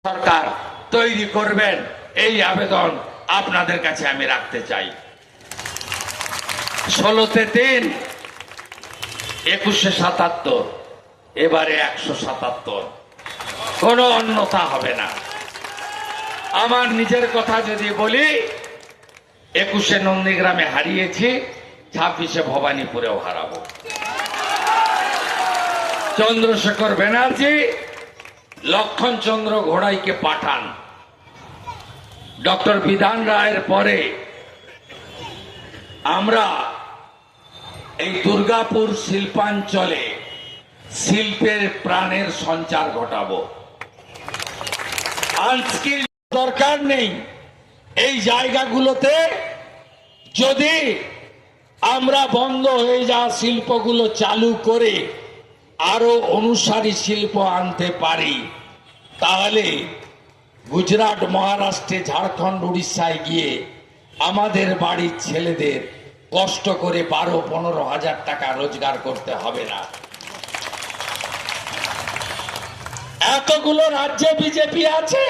সরকার তৈরি করবেন, এই আবেদন আপনাদের কাছে আমি রাখতে চাই। 16তে 3, 21-এ 77, এবারে 177, কোনো অন্যথা হবে না। আমার নিজের কথা যদি বলি, 21-এ নন্দীগ্রামে হারিয়েছি, 26-এ ভবানীপুরেও হারাবো। চন্দ্রশেখর ব্যানার্জি লক্ষণ চন্দ্র ঘোড়াইকে পাঠান। ডক্টর বিধান রায়ের পরে আমরা এই দুর্গাপুর শিল্পাঞ্চলে শিল্পের প্রাণের সঞ্চার ঘটাবো। আনস্কিল দরকার নেই। এই জায়গাগুলোতে যদি আমরা বন্ধ হয়ে যাওয়া শিল্পগুলো চালু করে আরো অনুসারী শিল্প আনতে পারি, তাহলে গুজরাট, মহারাষ্ট্রে, ঝাড়খণ্ড, উড়িষ্যায় গিয়ে আমাদের বাড়ির ছেলেদের কষ্ট করে 12-15 হাজার টাকা রোজগার করতে হবে না। এতগুলো রাজ্যে বিজেপি আছে,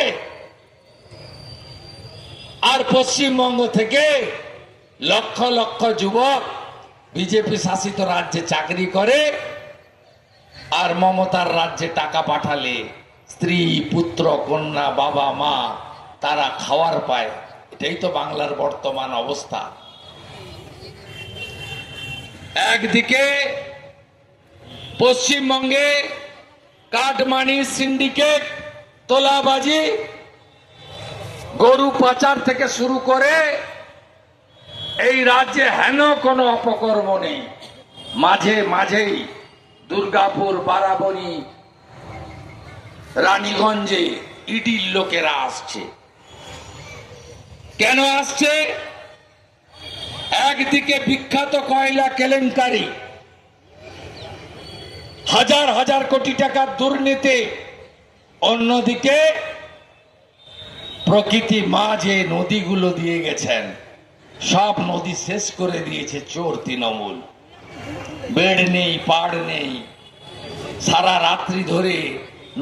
আর পশ্চিমবঙ্গ থেকে লক্ষ লক্ষ যুবক বিজেপি শাসিত রাজ্যে চাকরি করে, আর মমতার রাজ্যে টাকা পাঠালে স্ত্রী, পুত্র, কন্যা, বাবা, মা তারা খাওয়ার পায়। এটাই তো বাংলার বর্তমান অবস্থা। একদিকে পশ্চিমবঙ্গে কাটমানি, সিন্ডিকেট, তোলাবাজি, গরু পাচার থেকে শুরু করে এই রাজ্যে হেন কোনো অপকর্ম নেই। মাঝে মাঝেই দুর্গাপুর, বারাবণী, রানীগঞ্জে ইডির লোকেরা আসছে। কেন আসছে? একদিকে বিখ্যাত কয়লা কেলেঙ্কারি, হাজার হাজার কোটি টাকার দুর্নীতি, অন্যদিকে প্রকৃতি মা যে নদীগুলো দিয়ে গেছেন, সব নদী শেষ করে দিয়েছে চোর তৃণমূল। বেড় নেই, পাড় নেই, সারা রাত্রি ধরে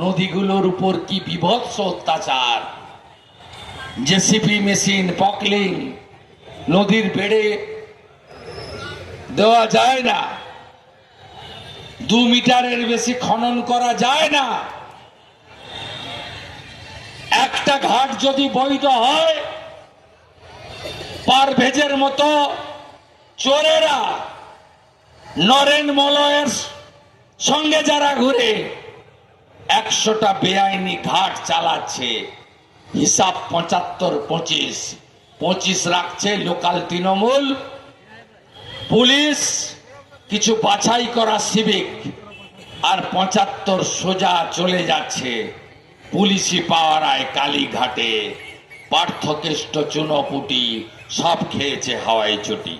নদীগুলোর উপর কি বিভৎস অত্যাচার। জেসিপি মেশিন, পকলিং, নদীর বেড়ে দেওয়া যায় না, 2 মিটারের বেশি খনন করা যায় না। একটা ঘাট যদি বৈধ হয়, পারভেজের মতো চোরেরা, নরেন মলয়ের সঙ্গে যারা ঘুরে 100টা বেআইনি ঘাট চালাচ্ছে। হিসাব 75-25, 25 রাখছে লোকাল তৃণমূল, পুলিশ, কিছু বাছাই করা সিভিক, আর 75 সোজা চলে যাচ্ছে পুলিশি পাওয়ারায় কালীঘাটে। পার্থকেষ্ট, চুনোপুটি সব খেয়েছে হাওয়াই চটি।